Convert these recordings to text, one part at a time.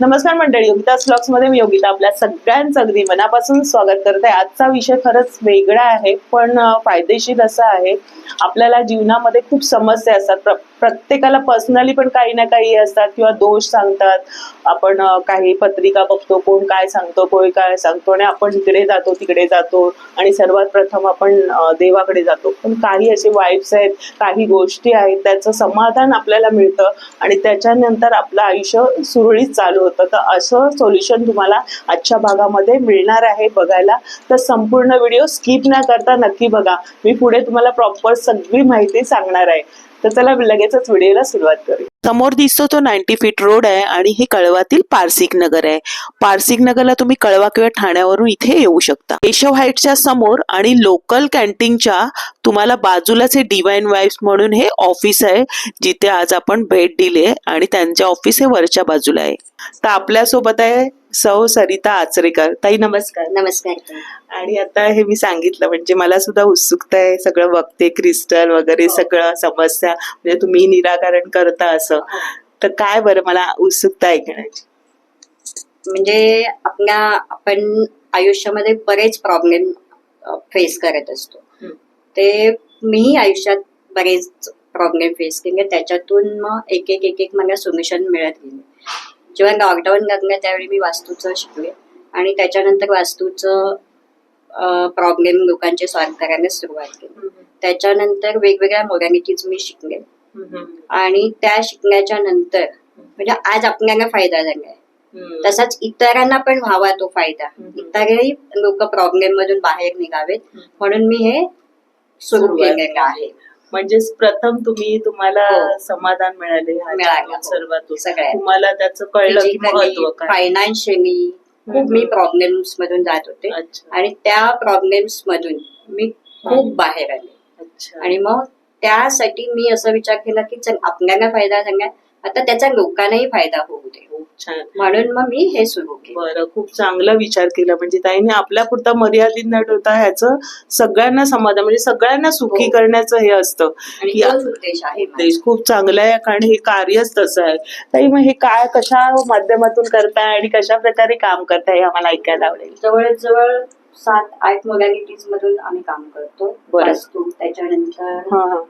नमस्कार मंडळी, योगिताज व्लॉग्स मध्ये मी योगिता आपल्या सगळ्यांचं अगदी मनापासून स्वागत करते. आजचा विषय खरंच वेगळा आहे पण फायदेशीर असा आहे. आपल्याला जीवनामध्ये खूप समस्या असतात, प्रत्येकाला पर्सनली पण काही ना काही असतात किंवा दोष सांगतात. आपण काही पत्रिका बघतो, कोण काय सांगतो, कोण काय सांगतो आणि आपण इकडे जातो तिकडे जातो आणि सर्वात प्रथम आपण देवाकडे जातो. पण काही असे वाईब्स आहेत, काही गोष्टी आहेत, त्याचं समाधान आपल्याला मिळतं आणि त्याच्यानंतर आपलं आयुष्य सुरळीत चालू होतं. तर असं सोल्युशन तुम्हाला आजच्या भागामध्ये मिळणार आहे बघायला. तर संपूर्ण व्हिडिओ स्किप न करता नक्की बघा. मी पुढे तुम्हाला प्रॉपर सगळी माहिती सांगणार आहे. तर चला लगेचच व्हिडिओला सुरुवात करूया. समोर दिसतो तो 90 फीट रोड आहे आणि ही कळवातील पारसिक नगर आहे. पारसिक नगरला तुम्ही कळवा किंवा ठाण्यावरून इथे येऊ शकता. केशव हाईटच्या समोर आणि लोकल कॅन्टीनच्या तुम्हाला बाजूलाच हे डिवाइन वाईब्स म्हणून हे ऑफिस आहे, जिथे आज आपण भेट दिली आहे आणि त्यांचे ऑफिस हे वरच्या बाजूला आहे. तर आपल्या सोबत आहे सौ सरिता आचरेकर. ताई नमस्कार. नमस्कार. आणि आता हे मी सांगितलं म्हणजे मला सुद्धा उत्सुकता आहे, सगळं बघते, क्रिस्टल वगैरे सगळं समस्या म्हणजे तुम्ही निराकरण करता असं. तर काय बरं, मला उत्सुकता ऐकण्याची. म्हणजे आपण आयुष्यामध्ये बरेच प्रॉब्लेम फेस करत असतो. ते मीही आयुष्यात बरेच प्रॉब्लेम फेस केले. त्याच्यातून मग एक एक मला सोल्युशन मिळत गेले. जेव्हा लॉकडाऊन लागलं त्यावेळी मी वास्तूचं शिकले आणि त्याच्यानंतर वास्तूचं प्रॉब्लेम लोकांचे सॉल्व्ह करायला सुरुवात केली. त्याच्यानंतर वेगवेगळ्या मोडॅलिटीज मी शिकले आणि त्या शिकण्याच्या नंतर म्हणजे आज आपल्याला फायदा झालाय, तसाच इतरांना पण व्हावा तो फायदा. इतरही लोक प्रॉब्लेम मधून बाहेर निघावेत म्हणून मी हे सुरू केलेलं आहे. म्हणजे प्रथम तुम्हाला समाधान मिळाले सर्वात सगळ्यात. तुम्हाला त्याचं कळलं की महत्व काय. फायनान्शियली खूप मी प्रॉब्लेम्स मधून जात होते आणि त्या प्रॉब्लेम्स मधून मी खूप बाहेर आले. आणि मग त्यासाठी मी असा विचार केला की चल आपल्याला फायदा झाला, आता त्याचा लोकांनाही फायदा होऊ दे. म्हणून मग मी हे सुरू केलं. बरं, खूप चांगला विचार केला. म्हणजे ताईने आपल्या पुरता मर्यादित न ठेवता ह्याचं सगळ्यांना समाधान म्हणजे सगळ्यांना सुखी करण्याचं हे असतं. उद्देश आहे. उद्देश खूप चांगला आहे कारण हे कार्यच तसं आहे. ताई मग हे काय कशा माध्यमातून करताय आणि कशा प्रकारे काम करताय हे आम्हाला ऐकायला आवडेल. जवळजवळ 7-8 मोडॅलिटीज मधून आम्ही काम करतो. वास्तू, त्याच्यानंतर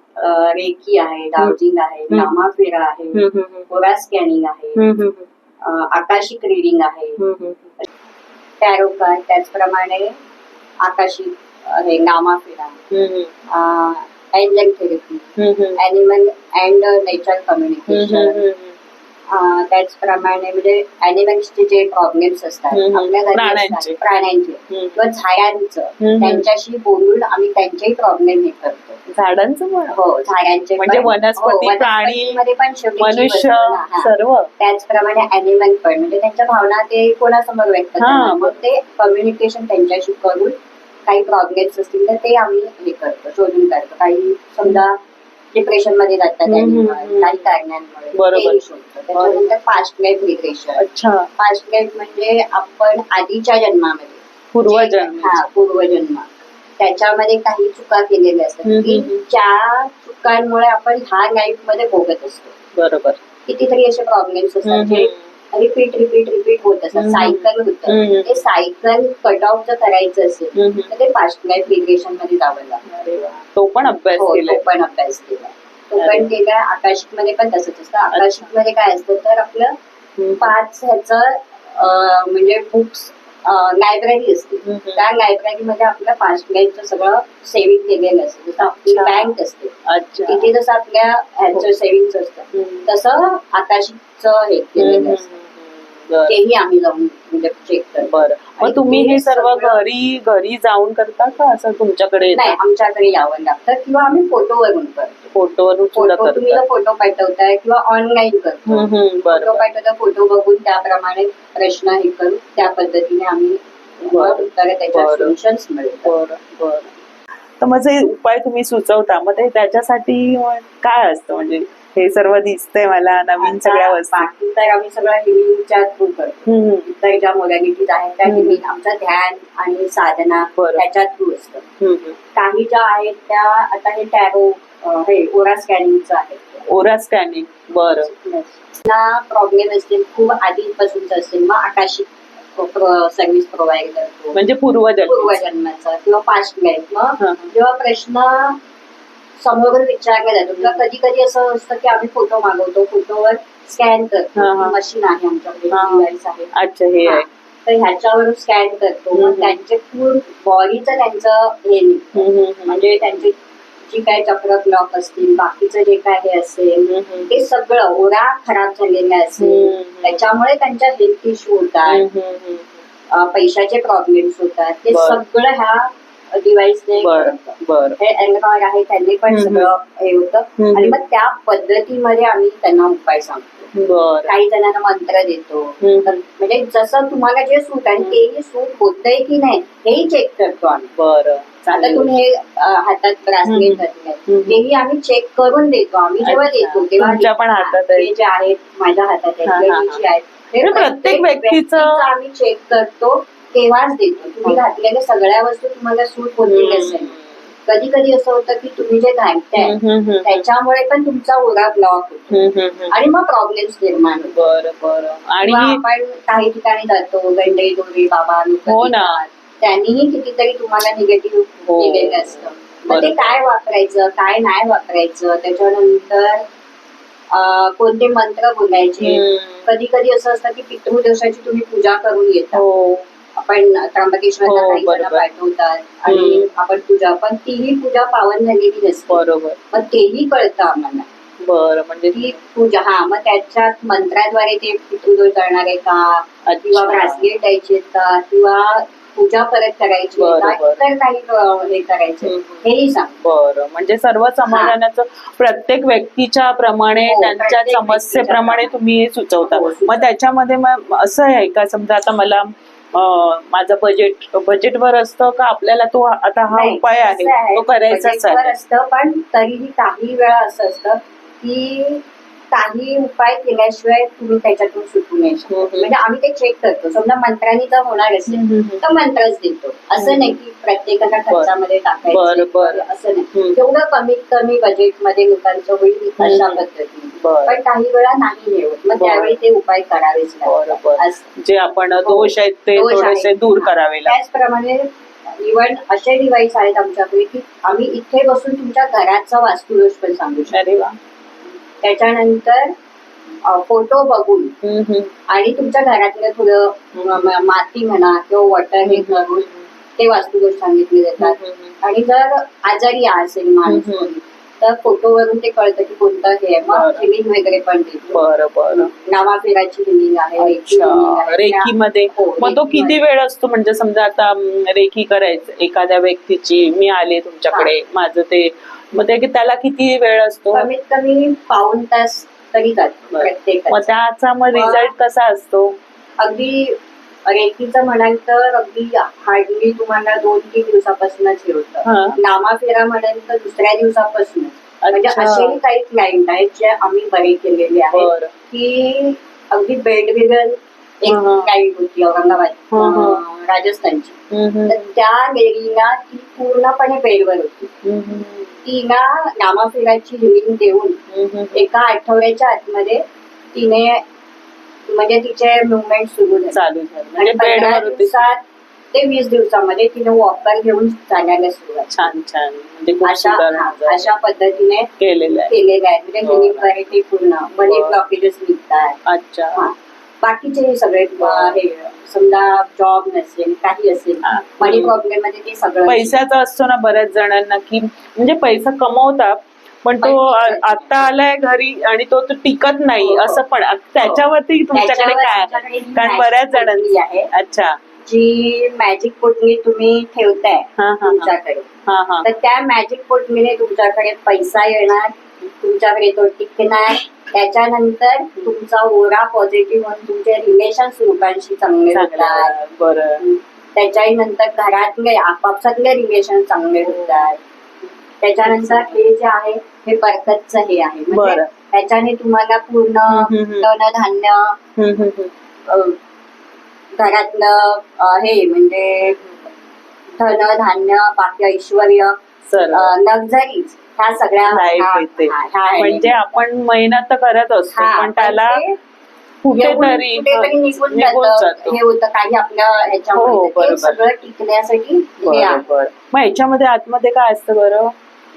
रेकी आहे, डाउजिंग आहे, नामाफेरा आहे, कोरा स्कॅनिंग आहे, आकाशिक रिडिंग आहे, टॅरो कार्ड, त्याचप्रमाणे आकाशिक हे नामाफेरा, angel therapy, animal and nature communication, त्याचप्रमाणे म्हणजे ॲनिमल्सचे जे प्रॉब्लेम्स असतात आपल्या घरी, प्राण्यांचे किंवा झाडांचं, त्यांच्याशी बोलून आम्ही त्यांचेही प्रॉब्लेम हे करतो. झाडांचं हो, झाडांचे म्हणजे वनस्पती, प्राणी, पण मनुष्य सर्व. त्याचप्रमाणे ॲनिमल पण म्हणजे त्यांच्या भावना ते कोणासमोर व्यक्त करतात, मग ते कम्युनिकेशन त्यांच्याशी करून काही प्रॉब्लेम्स असतील तर ते आम्ही हे करतो, शोधून काढतो. काही समजा डिप्रेशन मध्ये जातात काही कारणांमुळे शोधतो. त्याच्यानंतर past life regression. Past life म्हणजे आपण आधीच्या जन्मामध्ये पूर्वजन्म त्याच्यामध्ये काही चुका केलेल्या असतात की ज्या चुकांमुळे आपण ह्या लाईफ मध्ये भोगत असतो. बरोबर. कितीतरी असे प्रॉब्लेम्स असतात जे रिपीट होत असतात, सायकल होतं. ते सायकल कट ऑफ जर करायचं असेल तर ते पास्ट लाईफ रिग्रेशन मध्ये जावं लागतं. तो पण अभ्यास केला. तो पण केला. आकाशिक मध्ये पण तसंच असतं. आकाशिक मध्ये काय असतं तर आपलं 5 ह्याचं म्हणजे बुक्स लायब्ररी असते. त्या लायब्ररीमध्ये आपल्या पास्ट लाईफचं सगळं सेव्हिंग केलेलं असतं. जसं आपली बँक असते तिथे जसं आपल्या ह्याचं सेव्हिंग असतं तसं आकाशिकचं हे केलेलं असतं. तेही आम्ही जाऊन म्हणजे चेक करतो. बरं, मग तुम्ही हे सर्व घरी जाऊन करता का असं तुमच्याकडे? नाही, आमच्याकडे यावं लागतं किंवा आम्ही फोटोवरून करतो. फोटोवरून तुम्ही फोटो पाठवताय किंवा ऑनलाईन करतो. फोटो पाठवता, फोटो बघून त्याप्रमाणे प्रश्न हे करून त्या पद्धतीने आम्ही उत्तर त्याच्या सोल्युशन्स मिळतात. तर मग जे उपाय तुम्ही सुचवता मग ते त्याच्यासाठी काय असतं म्हणजे हे सर्व दिसतंय मला नवीन सगळ्या आता वस्तू. बाकी तर आम्ही सगळं हिलिंगच्या थ्रू करतो. हम्म. इतर ज्या मोडॅलिटीज आहेत त्या हिलिंग आमचं ध्यान आणि साधना बरं. त्याच्या थ्रू असतं. हम्म. काही ज्या आहेत त्या आता हे टॅरो हे ओरा स्कॅनिंगचं आहे. ओरा स्कॅनिंग. बरं. प्रॉब्लेम असतील खूप आधीपासूनच असतील मग आकाशिक सर्व्हिस प्रोव्हाइड करतो. म्हणजे पूर्वजन्माचा किंवा पास्ट लाईफ. मग हा. जेव्हा प्रश्न समोरून विचारला जातो किंवा कधी कधी असं असतं की आम्ही फोटो मागवतो, फोटोवर स्कॅन करतो. मशीन आहे आमच्याकडे, डिव्हाइस आहे. अच्छा हे आहे. तर ह्याच्यावरून स्कॅन करतो. मग त्यांचे पूर्ण बॉडीचं त्यांचं हे निघतं. म्हणजे त्यांची जी काय चक्र ब्लॉक असतील, बाकीचं जे काय हे असेल ते सगळं ओरा खराब झालेला असेल त्याच्यामुळे त्यांच्या हेल्थ इश्यू होतात, पैशाचे प्रॉब्लेम्स होतात, ते सगळं ह्या डिव्हाइसने हे एंड्रॉइड आहे त्यांनी पण सगळं हे होतं. आणि मग त्या पद्धतीमध्ये आम्ही त्यांना उपाय सांगतो. काही जणांना मंत्र देतो. म्हणजे जसं तुम्हाला जे सूट आहे तेही सूट होतंय की नाही हेही चेक करतो आम्ही. बरं. आता तुम्ही हे हातात ब्रासलेट घातलंय तेही आम्ही चेक करून देतो. आम्ही जेव्हा देतो तेव्हा हे जे आहेत माझ्या हातात आहेत हे प्रत्येक व्यक्तीचं आम्ही चेक करतो तेव्हाच देतो. तुम्ही घातलेल्या सगळ्या वस्तू तुम्हाला सूट होतील असेल. कधी कधी असं होतं की तुम्ही जे घालताय त्याच्यामुळे पण तुमचा ओरा ब्लॉक होतो आणि मग प्रॉब्लेम्स निर्माण होतो. बरं. आणि आपण काही ठिकाणी जातो गंडे दोरे बाबा त्यांनीही कितीतरी तुम्हाला निगेटिव्ह दिलेलं असतं. मग ते काय वापरायचं काय नाही वापरायचं, त्याच्यानंतर कोणते मंत्र बोलायचे. कधी कधी असं असतं की पितृदोषाची तुम्ही पूजा करून येता. आपण त्र्यंबकेश्वरला काही जण पाठवतात आणि आपण पूजा, पण तीही पूजा पावन झालेली नसते. बरोबर. मग तेही कळतं आम्हाला. बरं. म्हणजे ती पूजा मग त्याच्यात मंत्राद्वारे ते पितृदोष जाणार आहे का किंवा ब्रासलेट द्यायचे का किंवा पूजा परत करायची का इतर काही हे करायचं हेही सांग. बरं. म्हणजे सर्व समाधानाचं प्रत्येक व्यक्तीच्या प्रमाणे त्यांच्या समस्येप्रमाणे तुम्ही सुचवता. मग त्याच्यामध्ये मग असं आहे का समजा आता मला माझं बजेटवर असतं का आपल्याला तो आता हा उपाय आहे तो करायचाच असतं. पण तरीही काही वेळा असं असतं की काही उपाय केल्याशिवाय तुम्ही त्याच्यातून सुटू नाही शकत. म्हणजे आम्ही ते चेक करतो. समजा मंत्रांनी जर होणार असेल तर मंत्रच देतो. असं नाही की प्रत्येकाच्या खर्चामध्ये टाकायचं असं नाही. जेवढं कमीत कमी बजेटमध्ये लोकांचं होईल अशा पद्धतीने. पण काही वेळा नाही हे होत मग त्यावेळी ते उपाय करावेच लागतात. जे आपण दोष आहेत ते थोडेसे दूर करावे लागतात. त्याचप्रमाणे इव्हन असे डिव्हाइस आहेत आमच्याकडे की आम्ही इथे बसून तुमच्या घराचा वास्तुदोष पण सांगू शकतो. त्याच्यानंतर फोटो बघून आणि तुमच्या घरातलं थोडं माती म्हणा किंवा वॉटर हे करून ते वास्तुदोष सांगितले जातात. आणि जर आजारी असेल माणूस तर फोटोवरून ते कळतं की कोणतं हे मग हिलिंग वगैरे पण देतो. नावाफेराची हिलिंग आहे, रेकीमध्ये. मग तो किती वेळ असतो? म्हणजे समजा आता रेकी करायचं एखाद्या व्यक्तीची, मी आले तुमच्याकडे, माझं ते मग ते त्याला किती वेळ असतो? कमीत कमी पाऊण तास तरी जातो प्रत्येक. मग त्याचा मग रिझल्ट कसा असतो? अगदी रेकीचं म्हणाल तर अगदी हार्डली तुम्हाला 2-3 दिवसापासूनच हे होतं. नामाफेरा म्हणाल तर दुसऱ्या दिवसापासूनच. म्हणजे असेही काही क्लायंट आहेत जे आम्ही बरे केलेले आहेत की अगदी बेडविरन एक क्लायंट होती औरंगाबाद राजस्थानची. तर त्या लेडीला ती पूर्णपणे बेडवर होती. तिला नामाफेराची हिलिंग देऊन एका आठवड्याच्या आतमध्ये तिने म्हणजे तिचे मुवमेंट सुरू झाले. 15 दिवसात ते 20 दिवसामध्ये तिने वॉकर घेऊन चालायला सुरुवात. छान. म्हणजे अशा पद्धतीने केलेलं आहे. म्हणजे हिलिंग ते पूर्ण मनी ब्लॉकेजेस निघतात. अच्छा. बाकीचे सगळे हे समजा जॉब नसेल काही असेल मनी प्रॉब्लेम मध्ये ते सगळं पैशाचा असतो ना बऱ्याच जणांना की म्हणजे पैसा कमवतात पण तो आता आलाय घरी आणि तो टिकत नाही असं पण त्याच्यावरती तुमच्याकडे काय? कारण बऱ्याच जणांची आहे. अच्छा. जी मॅजिक पोटली तुम्ही ठेवताय तुमच्याकडे तर त्या मॅजिक पोटलीने तुमच्याकडे पैसा येणार, तुमच्याकडे तो टिकणार. त्याच्यानंतर तुमचा ओरा पॉझिटिव्ह होऊन तुमचे रिलेशन्स लोकांशी चांगले होतात. बरं. त्याच्यानंतर घरातले आपापसातले रिलेशन चांगले होतात. त्याच्यानंतर हे जे आहे हे बरकतचं हे आहे. म्हणजे त्याच्याने तुम्हाला पूर्ण धान्य हम्म, हम्म. घरातलं हे म्हणजे धान्य बाकी ऐश्वर सर्व लक्झरीज ह्या सगळ्या लाईफ येते. म्हणजे आपण मेहनत तर करत असतो पण त्याला कुठेतरी निघून निघून जातं. जातो. हे होतं काही आपल्या हो, ह्याच्यामध्ये बरोबर. ते सगळं टिकण्यासाठी हे आहे. बरोबर. मग ह्याच्यामध्ये आतमध्ये काय असतं बरं?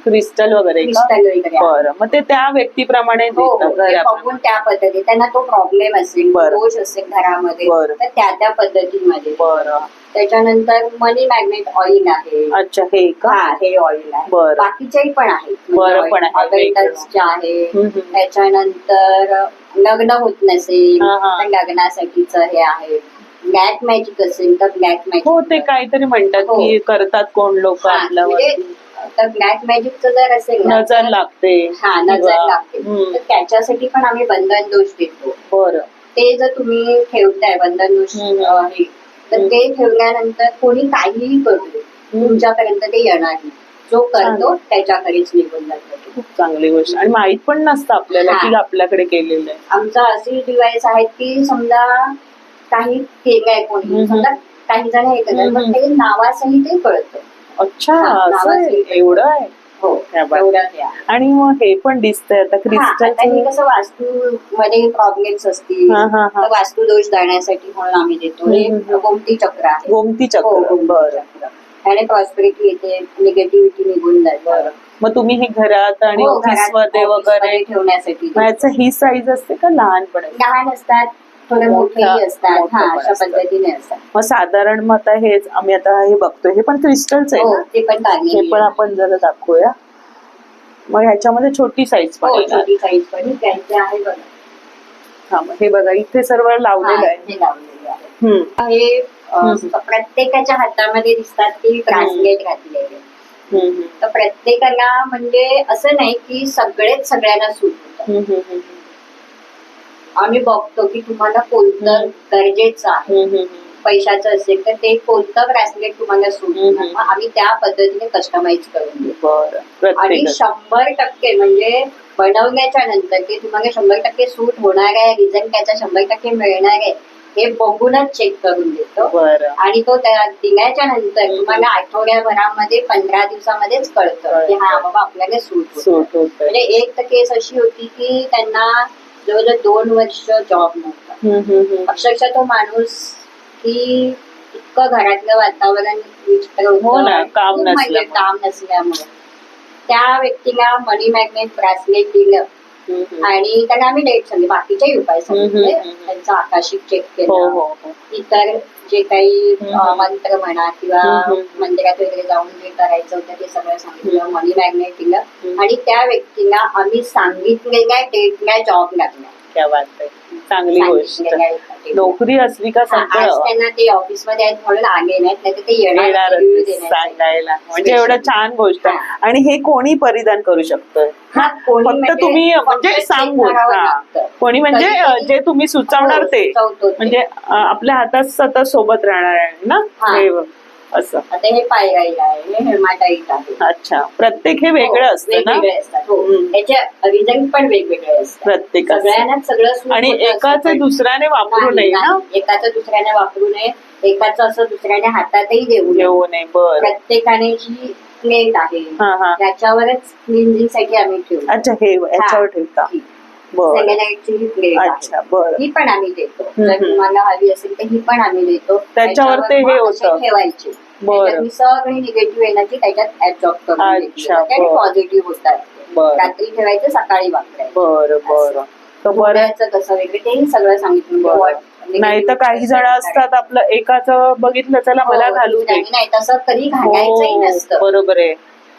क्रिस्टल वगैरे का? क्रिस्टल वगैरे आहे. बरं, मग ते त्या व्यक्तीप्रमाणे हो, देतात ते घराप्रमाणे. बघून त्या पद्धती त्यांना तो प्रॉब्लेम असेल बरं. दोष असेल घरामध्ये बरं. तर त्या पद्धतीमध्ये. बरं. त्याच्यानंतर मनी मॅग्नेट ऑइल आहे. अच्छा, हे का? हा, हे ऑइल आहे. बरं. बाकीचेही पण आहेत. बरं, पण आहे. अवेंटसचे आहे. हम्म. त्याच्यानंतर लग्न होत नसेल हा, हा. तर लग्नासाठीच हे आहे. ब्लॅक मॅजिक असेल तर ब्लॅक मॅजिक. हो, ते काहीतरी म्हणतात हो. की करतात कोण लोक आपल्यावर. तर ब्लॅक मॅजिकचं जर असेल ना नजर तर- लागते. हा, नजर लागते. हम्म. तर त्याच्यासाठी पण आम्ही बंधन दोष देतो. बरं. ते जर तुम्ही ठेवताय बंधन दोष हे तर ते ठेवल्यानंतर कोणी काहीही करू दे तुमच्यापर्यंत ते येणार नाही. जो करतो त्याच्याकडेच निघून जातो. खूप चांगली गोष्ट. आणि माहित पण नसतं आपल्याला हा. की आपल्याकडे केलेलं आहे. आमचा असे डिव्हाइस आहेत की समजा काही केलंय कोणी, समजा काही जण हे करतात पण ते नावासही ते कळतं. अच्छा, हा, असं आहे? नावासही एवढं आहे. हो, क्या बात. एवढं हे आहे. आणि मग हे पण दिसतंय आता हा, आता हे क्रिस्टल. कसं वास्तू मध्ये प्रॉब्लेम्स असतील हा, हा, हा. तर वास्तू दोष जाण्यासाठी म्हणून आम्ही देतो. हे गोमती चक्र आहे. गोमती हो, चक्र. गोमती बरं. चक्र. त्याने प्रॉस्पेरिटी येते, निगेटिव्हिटी निघून जाते. मग तुम्ही हे घरात आणि हो, ऑफिस घरात, मध्ये वगैरे ऑफिसमध्ये ठेवण्यासाठी मग याचं ही साईज असते का लहानपणे? लहान असतात, थोडे मोठेही असतात. हा, अशा पद्धतीने असतात. मग साधारण मग आता हेच आम्ही आता हे बघतोय, हे पण क्रिस्टलच आहे हो, ना? ते पण हे पण आपण जरा दाखवूया. मग ह्याच्यामध्ये छोटी साईज पण येणार. छोटी साईज पण त्यांचे आहे बघा. हा, मग हे बघा इथे सर्व लावलेलं आहे. हे लावलेले आहे. हे प्रत्येकाच्या हातामध्ये दिसतात की ब्रासलेट घातलेले. तर प्रत्येकाला म्हणजे असं नाही की सगळेच सगळ्यांना सूट होतं. आम्ही बघतो की तुम्हाला कोणतं गरजेचं आहे. पैशाचं असेल तर ते कोणतं ब्रासलेट तुम्हाला सूट होणार, मग आम्ही त्या पद्धतीने कस्टमाइज करून देतो. आणि 100% म्हणजे बनवण्याच्या नंतर ते तुम्हाला 100% सूट होणार आहे, रिझल्ट त्याचा 100% मिळणार आहे हे बघूनच चेक करून देतो. आणि तो दिल्याच्या नंतर तुम्हाला आठवड्याभरामध्ये 15 दिवसामध्येच कळतं की हा बाबा आपल्याला सूट होतं. म्हणजे एक तर केस अशी होती की त्यांना जवळजवळ 2 वर्ष जॉब नव्हता. अक्षरशः तो माणूस की इतकं घरातलं वातावरण विचित्र होतं, काम नसल्यामुळे त्या व्यक्तीला मनी मॅग्नेट ब्रासलेट दिलं आणि त्याला आम्ही डेट सांगितली, बाकीचे उपाय सांगितले. त्यांचा आकाशिक चेक केला, इतर जे काही मंत्र म्हणा किंवा मंदिरात वगैरे जाऊन जे करायचं होतं ते सगळं सांगितलं. मनी मॅग्नेट दिलं आणि त्या व्यक्तीला आम्ही सांगितलेल्या डेटला जॉब लागला. क्या बात आहे, चांगली गोष्ट. नोकरी असली का आज त्यांना ते ऑफिसमध्ये आहेत म्हणून आले नाहीत, नाही ते येणार सांगायला. म्हणजे एवढं छान गोष्ट. आणि हे कोणी परिधान करू शकतं? फक्त तुम्ही म्हणजे सांगून कोणी म्हणजे जे तुम्ही सुचवणार ते म्हणजे आपल्या हातात सतत सोबत राहणार आहे ना हे असं. आता हे पायराईट आहे, हे हेमाटाईट आहे. अच्छा, प्रत्येक हे वेगळं असतं ना? त्याचे रिझल्ट पण वेगवेगळे असतात प्रत्येक सगळ्यांनाच सगळं. आणि एकाचं दुसऱ्याने वापरू नये ना? एकाचं दुसऱ्याने वापरू नये, एकाचं असं दुसऱ्याने हातातही देऊ नये. प्रत्येकाने जी प्लेट आहे त्याच्यावरच क्लिन्झिंग साठी आम्ही ठेवतो. अच्छा, हे याच्यावर ठेवता. सेलेनाइटची प्लेट आहे, ही पण आम्ही देतो. जर तुम्हाला हवी असेल तर ही पण आम्ही देतो. त्याच्यावर ते हे होतं ठेवायचे. सगळी निगेटिव्ह एनर्जी त्याच्यात ऍब्सॉर्ब करून घेतली आणि पॉझिटिव्ह होतात. रात्री ठेवायचं, सकाळी वापरायचं. बरं, कसं वगैरे तेही सगळं सांगितलं. नाही तर काही जण असतात आपलं एकाचं बघितलं चला मला घालू दे, नाही तसं कधी घालायचंही नसतं. बरोबर आहे.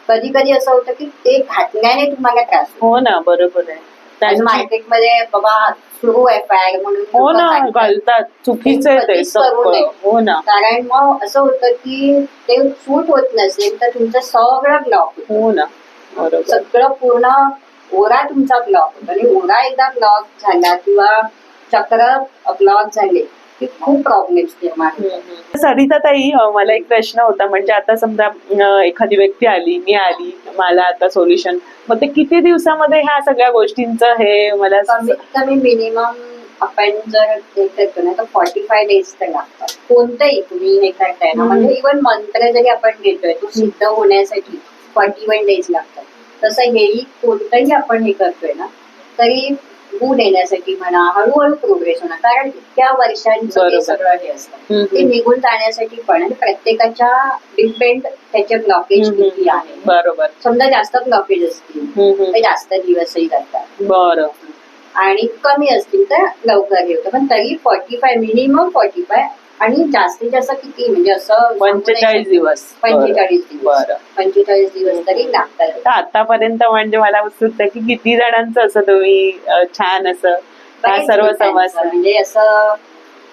कधी कधी असं होतं की ते घातल्याने तुम्हाला त्रास होतो. हो ना, बरोबर आहे. मार्केटमध्ये बाबा सुरू आहे फॅड म्हणून हो ना घालतात, चुकीचं आहे ते सगळं. हो ना, कारण मग असं होतं की ते सूट होत नसेल तर तुमचं सगळं ब्लॉक होतं. हो ना, बरोबर. सगळं पूर्ण ओरा तुमचा ब्लॉक होतो आणि ओरा एकदा ब्लॉक झाला किंवा चक्र ब्लॉक झाले की खूप प्रॉब्लेम्स निर्माण होतात. सरिताताई, मला एक प्रश्न होता, म्हणजे आता समजा एखादी व्यक्ती आली, मी आली, मला आता सोल्युशन, मग ते किती दिवसामध्ये ह्या सगळ्या गोष्टींचं हे मला कमीत कमी मिनिमम आपण जर हे करतो ना तर 45 डेज तर लागतात. कोणतंही तुम्ही हे करताय ना, म्हणजे इव्हन मंत्र जरी आपण घेतोय तो सिद्ध होण्यासाठी 41 डेज लागतात. तसं हेही कोणतंही आपण हे करतोय ना तरी गुण येण्यासाठी म्हणा हळूहळू प्रोग्रेस होणार, कारण इतक्या वर्षांचं ते सगळं हे असतं ते निघून जाण्यासाठी पण. आणि प्रत्येकाच्या डिपेंड त्याचे ब्लॉकेज किती आहे. बरोबर. समजा जास्त ब्लॉकेज असतील तर जास्त दिवसही जातात. बरं. आणि कमी असतील तर लवकर हे होतं. पण तरी 45 मिनिमम 45 आणि जास्तीत जास्त किती म्हणजे असं 45 दिवस. 45 दिवस 45 दिवस तरी लागतात. आतापर्यंत म्हणजे मला उत्सुकता की किती जणांचं असं तुम्ही छान असं सर्व समस्या म्हणजे असं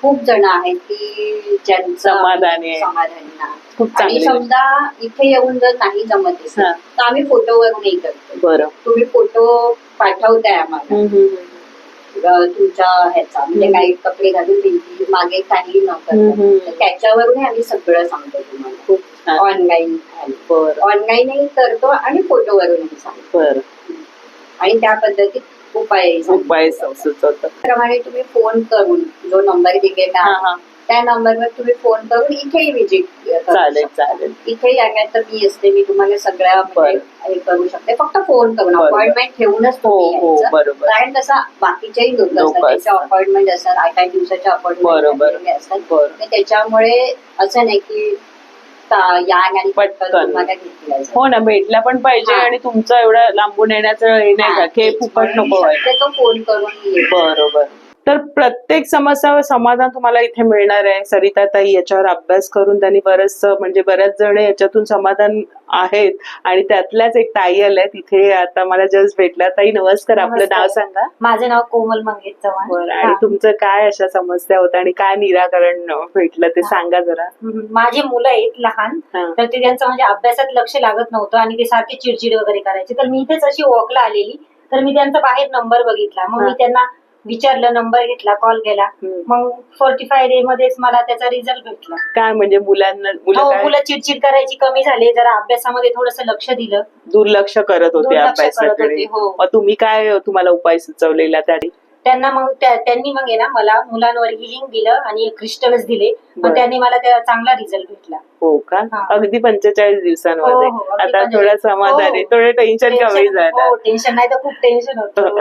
खूप जण आहेत की ज्यांचं समाधानी नाही. आणि समजा इथे येऊन जर नाही जमत असेल तर आम्ही फोटोवरूनही करतो. बरं. तुम्ही फोटो पाठवताय आम्हाला तुमच्या ह्याचा, म्हणजे काही कपडे घालून भिंती मागे काही न करता त्याच्यावरून आम्ही सगळं सांगतो तुम्हाला. ऑनलाईनही करतो आणि फोटोवरूनही सांगतो. आणि त्या पद्धतीत उपाय सुचवतो. त्याप्रमाणे तुम्ही फोन करून जो नंबर दिलेला त्या नंबरवर तुम्ही फोन करून इथेही विजिट चालेल. इथे आल्यात तर मी असते, मी तुम्हाला सगळ्या हे करू शकते. फक्त फोन करून अपॉइंटमेंट ठेवूनच तुम्ही यायचं. कारण कसं बाकीच्याही लोक असतात त्यांच्या अपॉइंटमेंट असतात, 8 दिवसाच्या अपॉइंटमेंट असतात. त्याच्यामुळे असं नाही की या आणि पटकन हो ना, भेटला पण पाहिजे आणि तुमचं एवढं लांबून येण्याचं हे नाही का की फुकट नको तो फोन करून. बरोबर. तर प्रत्येक समस्यावर समाधान तुम्हाला इथे मिळणार आहे. सरिताताई याच्यावर अभ्यास करून त्यांनी म्हणजे बऱ्याच जण याच्यातून समाधान आहेत. आणि त्यातल्याच एक ताई आल्या तिथे, आता मला जस्ट भेटला. ताई नमस्कार, आपलं नाव सांगा. माझं नाव कोमल मंगेश चव्हाण. बरं. आणि तुमचं काय अशा समस्या होत्या आणि काय निराकरण भेटलं ते सांगा जरा. माझे मुलं आहेत लहान, तर ते त्यांचं म्हणजे अभ्यासात लक्ष लागत नव्हतं आणि ते सारखे चिडचिड वगैरे करायचे. तर मी इथेच अशी वॉकला आलेली, तर मी त्यांचा बाहेर नंबर बघितला. मग मी त्यांना विचारलं, नंबर घेतला, कॉल केला. मग 45 डे मध्येच मला त्याचा रिझल्ट भेटला. काय म्हणजे मुलं चिडचिड करायची कमी झाले, जरा अभ्यासामध्ये थोडस लक्ष दिलं, दुर्लक्ष करत होते अभ्यासाकडे. तुम्ही काय तुम्हाला उपाय सुचवलेला त्याने? त्यांना मग त्यांनी मग आहे ना मला मुलांवर हिलिंग दिलं आणि क्रिस्टल्स दिले. मग त्यांनी मला त्याचा चांगला रिझल्ट भेटला. हो का? अगदी 45 दिवसांमध्ये. आता थोडं समाधान आहे, थोडं टेन्शन कमी झालं. टेन्शन नाही तर खूप टेन्शन होतं.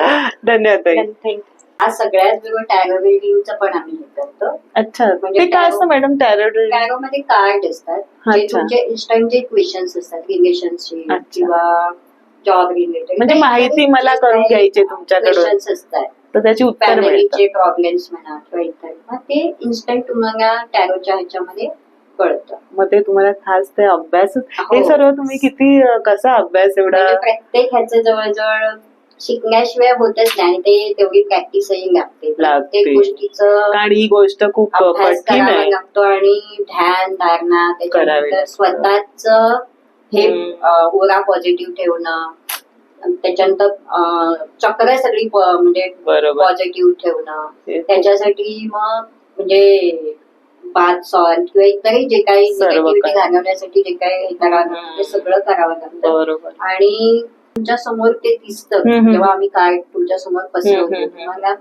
धन्यवाद. थँक्यू. आज सगळ्यात वेगळं टॅरो रीडिंगचं पण आम्ही हे करतो. अच्छा, म्हणजे काय असतं मॅडम टॅरो रीडिंग? टॅरो मध्ये कार्ड असतात जे तुमचे इन्स्टंट जे क्वेश्चन्स असतात रिलेशनशिप किंवा जॉब रिलेटेड, म्हणजे माहिती मला करून घ्यायची तुमच्याकडून क्वेश्चन्स असतात, तर त्याची उत्तर फॅमिलीचे प्रॉब्लेम्स म्हणा किंवा इतर, मग ते इन्स्टंट तुम्हाला टॅरोच्या ह्याच्यामध्ये कळतं. मग ते तुम्हाला खास ते अभ्यास हे सर्व तुम्ही किती कसा अभ्यास एवढा? प्रत्येक ह्याचं जवळजवळ शिकण्याशिवाय होतच नाही, ते तेवढी प्रॅक्टिसही लागते. प्रत्येक गोष्टीचं आणि ही गोष्ट खूप कठीण आहे लागतो आणि ध्यान धारणा त्याच्यानंतर स्वतःच हे ओरा पॉझिटिव्ह ठेवणं, त्याच्यानंतर चक्र सगळी म्हणजे पॉझिटिव्ह ठेवणं. त्याच्यासाठी मग म्हणजे बाथ सॉल्ट किंवा इतरही जे काही निगेटिव्हिटी घालवण्यासाठी जे काही हे करावं लागतं ते सगळं करावं लागतं. आणि तुमच्या समोर ते दिसतं जेव्हा आम्ही काय तुमच्या समोर पसरवतो तुम्हाला,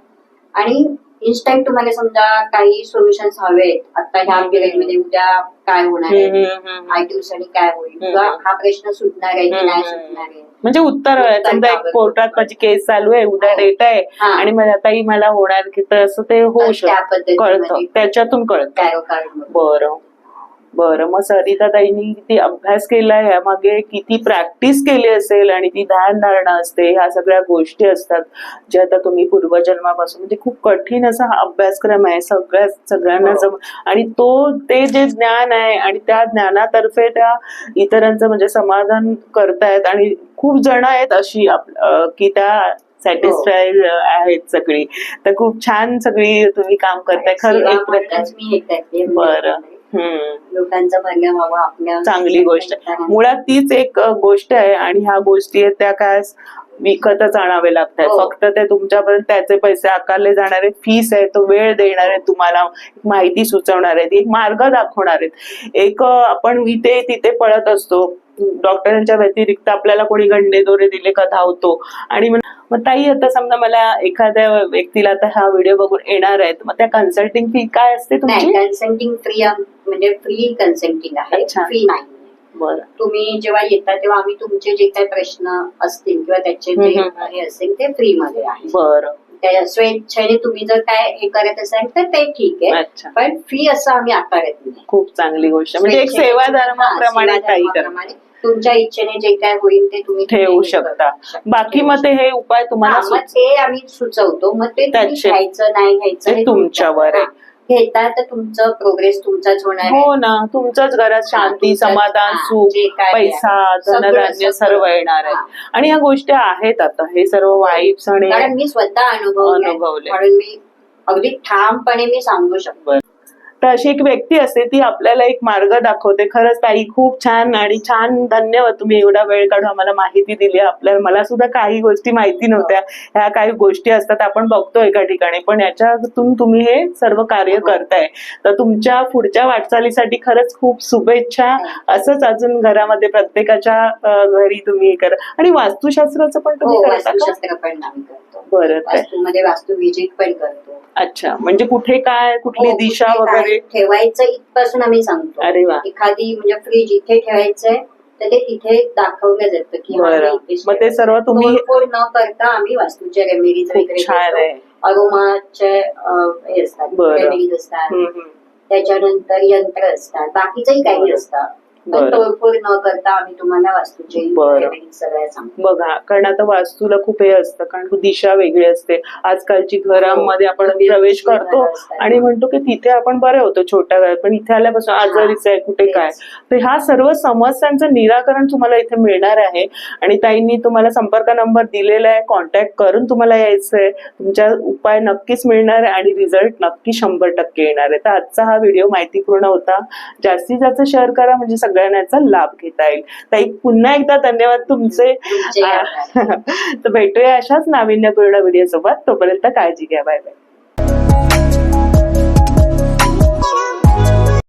आणि इन्स्टंट तुम्हाला समजा काही सोल्युशन्स हवेत आता ह्या पिरियड मध्ये, उद्या काय होणार आहे, 8 दिवसांनी काय होईल, किंवा हा प्रश्न सुटणार आहे की नाही सुटणार आहे, म्हणजे उत्तर समजा एक कोर्टात माझी केस चालू आहे, उद्या डेट आहे आणि आताही मला होणार की तर असं ते होऊ शकतं, कळतं त्याच्यातून कळतं. बरं. मग सरिताताईंनी किती अभ्यास केलाय यामागे, किती प्रॅक्टिस केली असेल, आणि ती ध्यान धारणा असते, ह्या सगळ्या गोष्टी असतात जे आता तुम्ही पूर्वजन्मापासून, म्हणजे खूप कठीण असा हा अभ्यासक्रम आहे सगळ्यांना आणि ते जे ज्ञान आहे आणि त्या ज्ञानातर्फे त्या इतरांचं म्हणजे समाधान करतायत. आणि खूप जण आहेत अशी की त्या सॅटिस्फाईड आहेत सगळी. तर खूप छान सगळी तुम्ही काम करताय खरं एक प्रकारे. बरं. लोकांचं भलं व्हावं आपल्या, चांगली गोष्ट. मुळात तीच एक गोष्ट आहे. आणि ह्या गोष्टी आहेत त्या काय विकतच आणावे लागतात. हो. फक्त ते तुमच्यापर्यंत त्याचे पैसे आकारले जाणारे फीस आहे, तो वेळ देणार आहे, तुम्हाला माहिती सुचवणार आहेत, एक मार्ग दाखवणार आहेत. एक आपण इथे तिथे पळत असतो, डॉक्टरांच्या व्यतिरिक्त आपल्याला कोणी गंडे दोरे दिले का धावतो. आणि मग ताई, आता समजा मला एखाद्या व्यक्तीला आता हा व्हिडिओ बघून येणार आहेत, मग त्या कन्सल्टिंग फी काय असते तुमची? नाही, कन्सल्टिंग फ्री, म्हणजे फ्री कन्सल्टिंग आहे, अच्छा. फी नाही. बरं. तुम्ही जेव्हा येता तेव्हा आम्ही तुमचे जे काही प्रश्न असतील किंवा त्याचे जे हे असेल ते फ्री मध्ये आहे. बरं. त्या स्वेच्छेने तुम्ही जर काय हे करत असाल तर ते ठीक आहे, अच्छा. पण फी असं आम्ही आकारत नाही. खूप चांगली गोष्ट, म्हणजे एक स्वेच्छेने सेवा तुम्ही- धर्माप्रमाणे हा, काही करा, सेवाधर्माप्रमाणे तुमच्या इच्छेने जे काय होईल ते तुम्ही ठेवू शकता. बाकी मग ते हे उपाय तुम्हाला हा, मग ते आम्ही सुचवतो, मग ते तुम्ही त्याचे- घ्यायचं नाही घ्यायचं ते हे तुमच्यावर आहे. हा. घेता तर तुमचं प्रोग्रेस तुमचाच होणार आहे. हो ना, तुमच्याच घरात शांती, तुमच्याच- समाधान, हा, सुख, जे काय पैसा, आहे. धनधान्य सगळं- सर्व येणार आहे. हा. आणि ह्या गोष्टी आहेत, आता हे सर्व वाईब्स आणि कारण मी स्वतः अनुभवले. म्हणून मी अगदी ठामपणे मी सांगू शकतो. तर अशी एक व्यक्ती असते, ती आपल्याला एक मार्ग दाखवते. खरंच ताई, खूप छान आणि छान, धन्यवाद. तुम्ही एवढा वेळ काढून आम्हाला माहिती दिली. आपल्याला, मला सुद्धा काही गोष्टी माहिती नव्हत्या. ह्या काही गोष्टी असतात आपण बघतो एका ठिकाणी, पण याच्यातून तुम्ही हे सर्व कार्य करताय. तर तुमच्या पुढच्या वाटचालीसाठी खरंच खूप शुभेच्छा. असंच अजून घरामध्ये प्रत्येकाच्या घरी तुम्ही हे करा. आणि वास्तुशास्त्राचं पण हो, तुम्ही करता का? वास्तुशास्त्र पण आम्ही करतो. बरं. वास्तूमध्ये वास्तू विजिट पण करतो. अच्छा, म्हणजे कुठे काय, कुठली हो, दिशा कुठे काय वगैरे? ठेवायचं इथपासून आम्ही सांगतो. अरे वा. एखादी म्हणजे फ्रीज इथे ठेवायचंय तर ते तिथे दाखवलं जातं की हा, बरं. इथेच मग ते ठेवायचं. सर्व तुम्ही तोडफोड न करता आम्ही वास्तूच्या रेमेडीज खूप वगैरे छान आहे. अरोमाचे हे असतात, बरं. रेमेडीज असतात, हम्म. त्याच्यानंतर यंत्र असतात, बाकीचंही काही बरं. असतं. पण बरं. तोडफोड न करता आम्ही तुम्हाला वास्तूचे बरं. रेमेडीज सगळ्या सांगतो. बघा, कारण आता वास्तूला खूप हे असतं, कारण दिशा वेगळी असते. आजकालची घरांमध्ये आपण हो. प्रवेश करतो घरं असतात. आणि म्हणतो की तिथे आपण बरे होतो छोट्या घरात, पण इथे आल्यापासून आजारीच आहे, कुठे काय. तर ह्या सर्व समस्यांचं निराकरण तुम्हाला इथे मिळणार आहे. आणि ताईंनी तुम्हाला संपर्क नंबर दिलेला आहे, कॉन्टॅक्ट करून तुम्हाला यायचंय. तुमच्या उपाय नक्कीच मिळणार आहे आणि रिझल्ट नक्की 100% येणार आहे. तर आजचा हा व्हिडिओ माहितीपूर्ण होता. जास्तीत जास्त शेअर करा, म्हणजे सगळ्यांना याचा लाभ घेता येईल. ताई, पुन्हा एकदा धन्यवाद तुमचे. तुमचे आभार. तर भेटूया अशाच नाविन्यपूर्ण व्हिडिओ सोबत. तोपर्यंत काळजी घ्या. Bye bye.